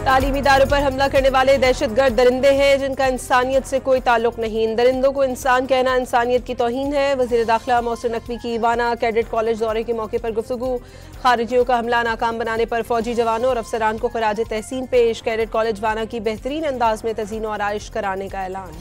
तालीमी इदारों पर हमला करने वाले दहशतगर्द दरिंदे हैं जिनका इंसानियत से कोई ताल्लुक नहीं। इन दरिंदों को इंसान कहना इंसानियत की तौहीन है। वज़ीर दाखिला मोहसिन नकवी की ईवाना कैडेट कॉलेज दौरे के मौके पर गुफ्तगू। खारिजियों का हमला नाकाम बनाने पर फौजी जवानों और अफसरान को खराज तहसीन पेश। कैडेट कॉलेज वाना की बेहतरीन अंदाज में तज़ीन और आराइश कराने का ऐलान।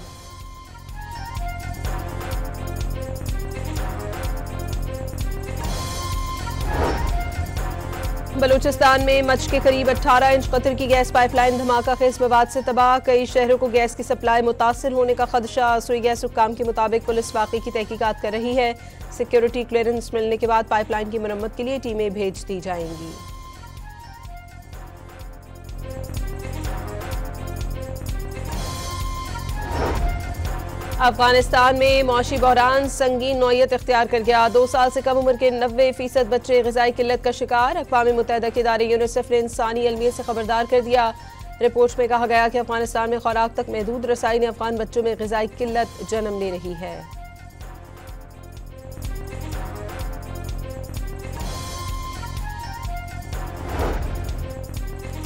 बलूचिस्तान में मच के करीब 18 इंच कतर की गैस पाइपलाइन धमाका खेज मवाद से तबाह। कई शहरों को गैस की सप्लाई मुतासिर होने का खदशा। सुई गैस हुक्काम के मुताबिक पुलिस वाक़े की तहकीकात कर रही है। सिक्योरिटी क्लियरेंस मिलने के बाद पाइपलाइन की मरम्मत के लिए टीमें भेज दी जाएंगी। अफगानिस्तान में मौशी बहरान संगीन नौयत इख्तियार कर गया। 2 साल से कम उम्र के 90% बच्चे ग़िज़ाई किल्लत का शिकार। अक़वाम मुत्तहिदा के इदारे यूनिसेफ ने इंसानी अलमियत से खबरदार कर दिया। रिपोर्ट में कहा गया कि अफगानिस्तान में खुराक तक महदूद रसाई ने अफगान बच्चों में ग़िज़ाई किल्लत जन्म ले रही है।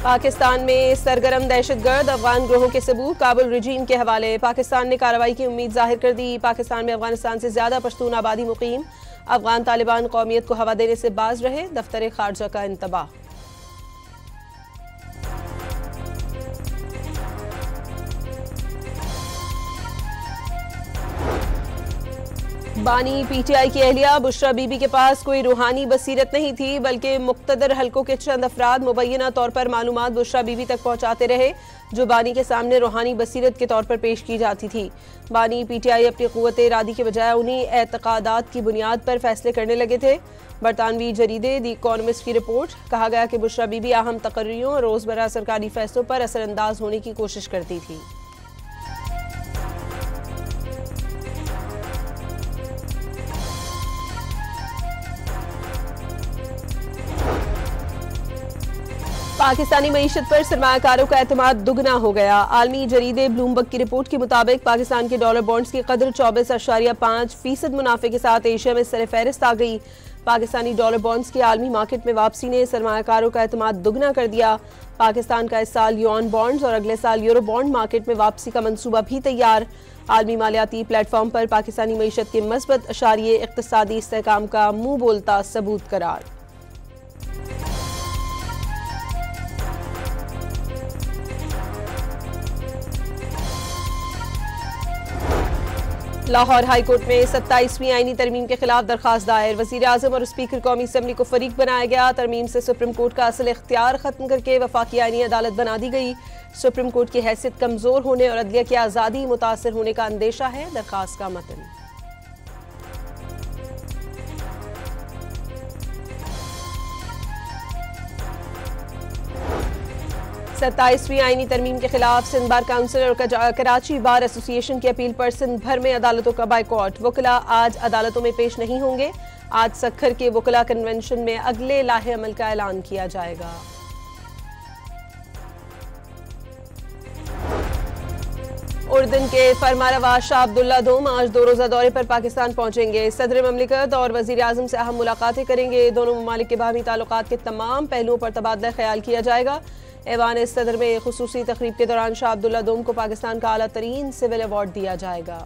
पाकिस्तान में सरगर्म दहशतगर्द अफगान ग्रोहों के सबूत काबुल रजीम के हवाले। पाकिस्तान ने कार्रवाई की उम्मीद जाहिर कर दी। पाकिस्तान में अफगानिस्तान से ज्यादा पश्तून आबादी मुकीम। अफगान तालिबान कौमियत को हवा देने से बाज रहे। दफ्तर खारजा का इंतबाह। बानी पीटीआई की अहलिया बुशरा बीबी के पास कोई रूहानी बसीरत नहीं थी बल्कि मुक्तदर हल्कों के चंद अफराद मुबैना तौर पर मालूमात बुशरा बीबी तक पहुंचाते रहे जो बानी के सामने रूहानी बसीरत के तौर पर पेश की जाती थी। बानी पीटीआई अपनी क़ुव्वत इरादी के बजाय उन्हीं एतकादात की बुनियाद पर फैसले करने लगे थे। बरतानवी जरीदे दी इकोनॉमिस्ट की रिपोर्ट। कहा गया कि बुशरा बीबी अहम तकर्रियों और रोज़मर्रा सरकारी फैसलों पर असरअंदाज होने की कोशिश करती थी। पाकिस्तानी मईशत पर सरमायाकारों का एतमाद दुगना हो गया। आलमी जरीदे ब्लूमबर्ग की रिपोर्ट के मुताबिक पाकिस्तान के डॉलर बॉन्ड्स की कदर 24.5% मुनाफे के साथ एशिया में सरफहरिस्त आ गई। पाकिस्तानी डॉलर बॉन्ड्स की आलमी मार्केट में वापसी ने सरमायाकारों का एतमाद दुगना कर दिया। पाकिस्तान का इस साल युआन बॉन्ड्स और अगले साल यूरो बॉन्ड मार्केट में वापसी का मंसूबा भी तैयार। आलमी मालियाती प्लेटफॉर्म पर पाकिस्तानी मईशत के मस्बत अशारिये इक़्तिसादी इस्तेहकाम का मुंह बोलता सबूत करार। लाहौर हाई कोर्ट में 27वीं आईनी तरमीम के खिलाफ दरखास्त दायर। वज़ीर आज़म और स्पीकर कौमी असम्बली को फरीक बनाया गया। तरमीम से सुप्रीम कोर्ट का असल इख्तियार खत्म करके वफाकी आईनी अदालत बना दी गई। सुप्रीम कोर्ट की हैसियत कमजोर होने और अदलिया की आज़ादी मुतासर होने का अंदेशा है। दरखास्त का मतन। सत्ताईसवीं आईनी तरमीम के खिलाफ सिंध बार काउंसिल और कराची बार एसोसिएशन की अपील पर सिंध भर में अदालतों का बाइकॉट। वकला आज अदालतों में पेश नहीं होंगे। आज सखर के वकला कन्वेंशन में अगले लाहे अमल का ऐलान किया जाएगा। उर्दन के फरमारवा शाह अब्दुल्ला दोम आज 2 रोज़ा दौरे पर पाकिस्तान पहुंचेंगे। सदर ममलिकत और वज़ीर आज़म से अहम मुलाकातें करेंगे। दोनों ममालिक के बाहमी ताल्लुकात के तमाम पहलुओं पर तबादला ख्याल किया जाएगा। ऐवान सदर में खुसूसी तकरीब के दौरान शाह अब्दुल्ला दोम को पाकिस्तान का आला तरीन सिविल अवार्ड दिया जाएगा।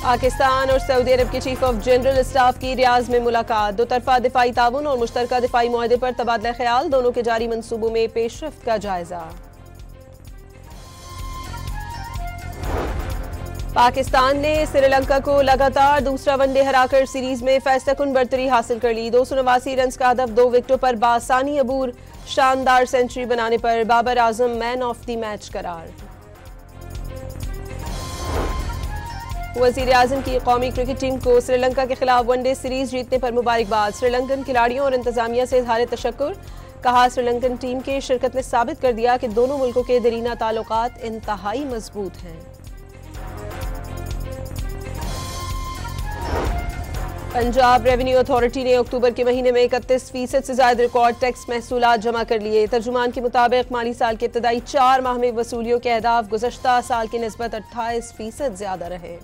पाकिस्तान और सऊदी अरब के चीफ ऑफ जनरल स्टाफ की रियाज में मुलाकात। दो तरफा दिफाई ताउन और मुश्तरका दिफाई मुआहदे पर तबादला ख्याल। दोनों के जारी मंसूबों में पेशरफ्त का जायजा। पाकिस्तान ने श्रीलंका को लगातार दूसरा वनडे हराकर सीरीज में फैसलाकुन बरतरी हासिल कर ली। 289 रन का हदफ 2 विकेटों पर बासानी अबूर। शानदार सेंचुरी बनाने पर Babar Azam man of the match करार। वजीर आजम की कौमी क्रिकेट टीम को श्रीलंका के खिलाफ वनडे सीरीज जीतने पर मुबारकबाद। श्रीलंकन खिलाड़ियों और इंतजामिया से इजहार तशक्कुर। कहा श्रीलंकन टीम की शिरकत ने साबित कर दिया कि दोनों मुल्कों के दरीना ताल्लुकात इंतहाई मजबूत हैं। पंजाब रेवेन्यू अथॉरिटी ने अक्टूबर के महीने में 31% से ज्यादा रिकॉर्ड टैक्स महसूलात जमा कर लिए। तर्जुमान के मुताबिक माली साल के इब्तदाई 4 माह में वसूलियों के अहदाफ गुज़श्ता साल की निस्बत 28% ज्यादा रहे।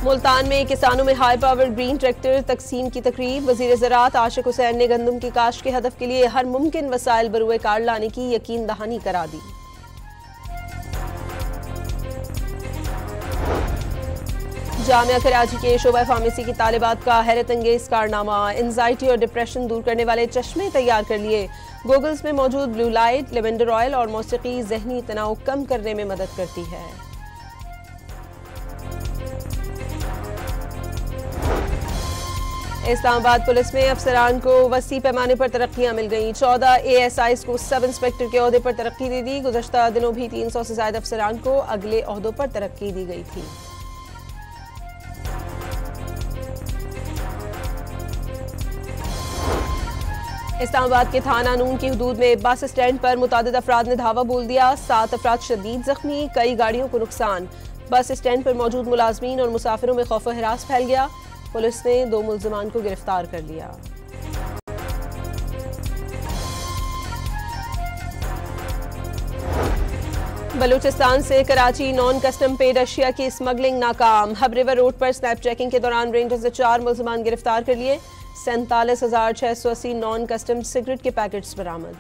मुल्तान में किसानों में हाई पावर ग्रीन ट्रैक्टर तकसीम की तकरीब। वजीर ज़राअत आशिक हुसैन ने गंदम की काश्त के हदफ के लिए हर मुमकिन वसाइल बरूए कार लाने की यकीन दहानी करा दी। जामिया कराची के शोबा फार्मेसी की तालिबात का हैरत अंगेज कारनामा। एंजाइटी और डिप्रेशन दूर करने वाले चश्मे तैयार कर लिए। गोगल्स में मौजूद ब्लू लाइट, लेवेंडर ऑयल और मौसीकी जहनी तनाव कम करने में मदद करती है। इस्लामाबाद पुलिस में अफसरान को वसी पैमाने पर तरक्कियां मिल गईं। 14 ASIs को सब इंस्पेक्टर के ओहदे पर तरक्की दे दी। गुज़श्ता दिनों भी 300 से ज्यादा अफसरान को अगले ओहदों पर तरक्की दी गई थी। इस्लामाबाद के थाना नून की हदूद में बस स्टैंड पर मुतादिद अफराद ने धावा बोल दिया। 7 अफराद शदीद जख्मी, कई गाड़ियों को नुकसान। बस स्टैंड पर मौजूद मुलाजमीन और मुसाफिरों में खौफ व हिरास फैल गया। पुलिस ने 2 मुल्जिमान को गिरफ्तार कर लिया। बलूचिस्तान से कराची नॉन कस्टम पेड अशिया की स्मगलिंग नाकाम। हब रिवर रोड पर स्नैप चेकिंग के दौरान रेंजर्स ने 4 मुल्जिमान गिरफ्तार कर लिए। 47,680 नॉन कस्टम सिगरेट के पैकेट्स बरामद।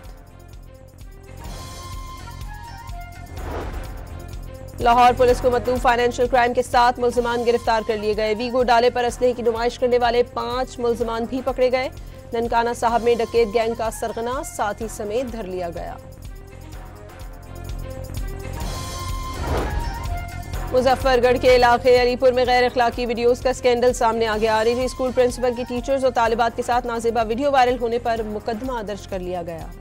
लाहौर पुलिस को मतलूब फाइनेंशियल क्राइम के 7 मुल्जिमान गिरफ्तार कर लिए गए। वीगो डाले पर असलहे की नुमाइश करने वाले 5 मुल्जिमान भी पकड़े गए। ननकाना साहब में डकैत गैंग का सरगना साथी समेत धर लिया गया। मुजफ्फरगढ़ के इलाके अलीपुर में गैर अखलाकी वीडियोस का स्कैंडल सामने आ गया। निजी स्कूल प्रिंसिपल की टीचर्स और तालिबात के साथ नाजिबा वीडियो वायरल होने पर मुकदमा दर्ज कर लिया गया।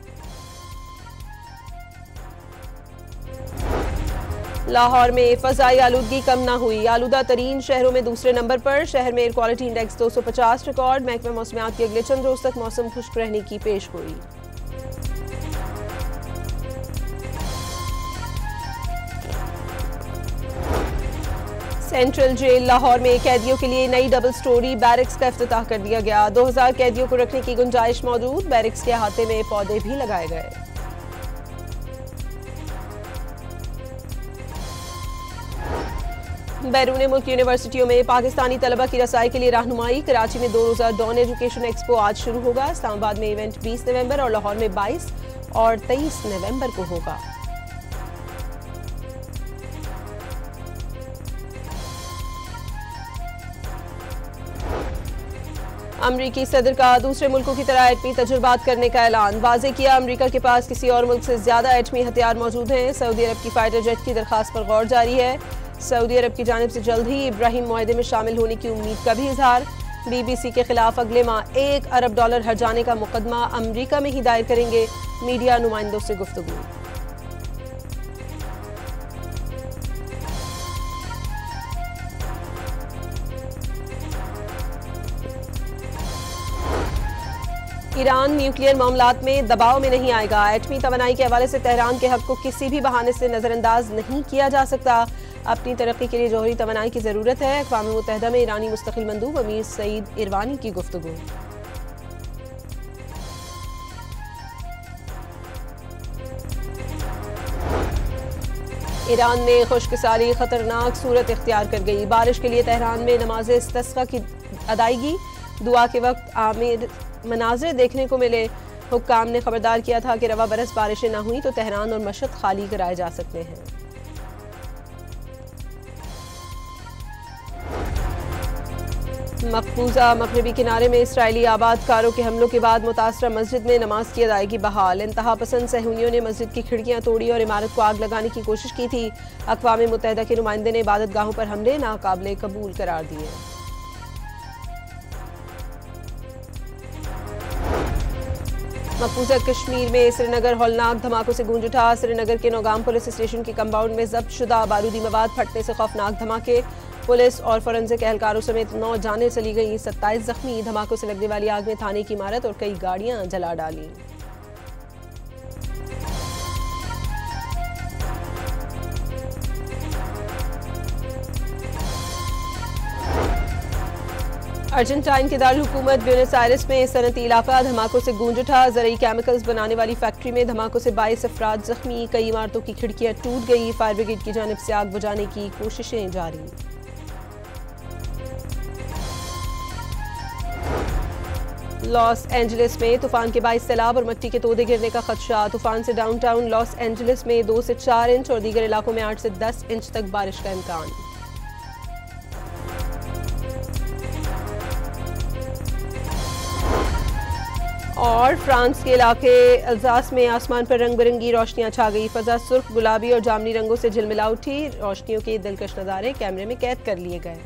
लाहौर में फजाई आलूदगी कम ना हुई। आलूदा तरीन शहरों में दूसरे नंबर पर। शहर में एयर क्वालिटी इंडेक्स 250 रिकॉर्ड। महकमा मौसमियात के अगले चंद रोज तक मौसम खुश्क रहने की पेश गोई। सेंट्रल जेल लाहौर में कैदियों के लिए नई डबल स्टोरी बैरिक्स का इफ्तिताह कर दिया गया। 2000 कैदियों को रखने की गुंजाइश मौजूद। बैरिक्स के अहाते में पौधे भी लगाए गए। बैरून मुल्क यूनिवर्सिटियों में पाकिस्तानी तलबा की रसाई के लिए रहनुमाई। कराची में 2 रोज़ा डॉन एजुकेशन एक्सपो आज शुरू होगा। इस्लामाबाद में इवेंट 20 नवंबर और लाहौर में 22 और 23 नवंबर को होगा। अमरीकी सदर का दूसरे मुल्कों की तरह एटमी तजुर्बात करने का ऐलान। वाज़े किया अमरीका के पास किसी और मुल्क से ज्यादा एटमी हथियार मौजूद हैं। सऊदी अरब की फाइटर जेट की दरखास्त पर गौर जारी है। सऊदी अरब की जानिब से जल्द ही इब्राहिम मुआहदे में शामिल होने की उम्मीद का भी इजहार। BBC के खिलाफ अगले माह $1 अरब हर्जाने का मुकदमा अमरीका में ही दायर करेंगे। मीडिया नुमाइंदों से गुफ्तगू। ईरान न्यूक्लियर मामलात में दबाव में नहीं आएगा। एटमी तवानाई के हवाले से तेहरान के हक को किसी भी बहाने से नजरअंदाज नहीं किया जा सकता। अपनी तरक्की के लिए जौहरी तवानाई की जरूरत है। अक़वाम मुत्तहिदा में ईरानी मुस्तकिल मंदूब अमीर सईद इरवानी की गुफ्तगू। ईरान में खुश्क साली खतरनाक सूरत इख्तियार कर गई। बारिश के लिए तेहरान में नमाज इस्तिस्का की अदायगी। दुआ के वक्त आमिर मनाज़िर देखने को मिले। हुक्काम ने खबरदार किया था कि रवा बरस बारिशें न हुई तो तेहरान और मशहद खाली कराए जा सकते हैं। मकबूजा मगरबी किनारे में इसराइली आबादकारों के हमलों के बाद मुतासरा मस्जिद में नमाज की अदायगी बहाल। इंतहा पसंद सहूनियों ने मस्जिद की खिड़कियां तोड़ी और इमारत को आग लगाने की कोशिश की थी। अक़वाम मुत्तहिदा के नुमाइंदे ने इबादत गाहों पर हमले नाकाबिले कबूल करार दिए। मकबूजा कश्मीर में श्रीनगर हौलनाक धमाकों से गूंज उठा। श्रीनगर के नौगाम पुलिस स्टेशन के कंपाउंड में जब्त शुदा बारूदी मवाद फटने से खौफनाक धमाके। पुलिस और फोरेंसिक एहलकारों समेत 9 जानें चली गई, 27 जख्मी। धमाकों से लगने वाली आग में थाने की इमारत और कई गाड़ियां जला डाली। अर्जेंटाइन के दारुल हुकूमत ब्यूनस आयर्स में सनती इलाका धमाकों से गूंज उठा। ज़रूरी केमिकल्स बनाने वाली फैक्ट्री में धमाकों से 22 अफराद जख्मी। कई इमारतों की खिड़कियां टूट गई। फायर ब्रिगेड की जानिब से आग बुझाने की कोशिशें जारी। लॉस एंजलिस में तूफान के बाइस सैलाब और मिट्टी के तोदे गिरने का खदशा। तूफान से डाउनटाउन लॉस एंजलिस में 2 से 4 इंच और दीगर इलाकों में 8 से 10 इंच तक बारिश का इम्कान। और फ्रांस के इलाके अल्जास में आसमान पर रंग बिरंगी रोशनियां छा गई। फजा सुर्ख, गुलाबी और जामनी रंगों से झिलमिला उठी। रोशनियों के दिलकश नज़ारे कैमरे में कैद कर लिए गए।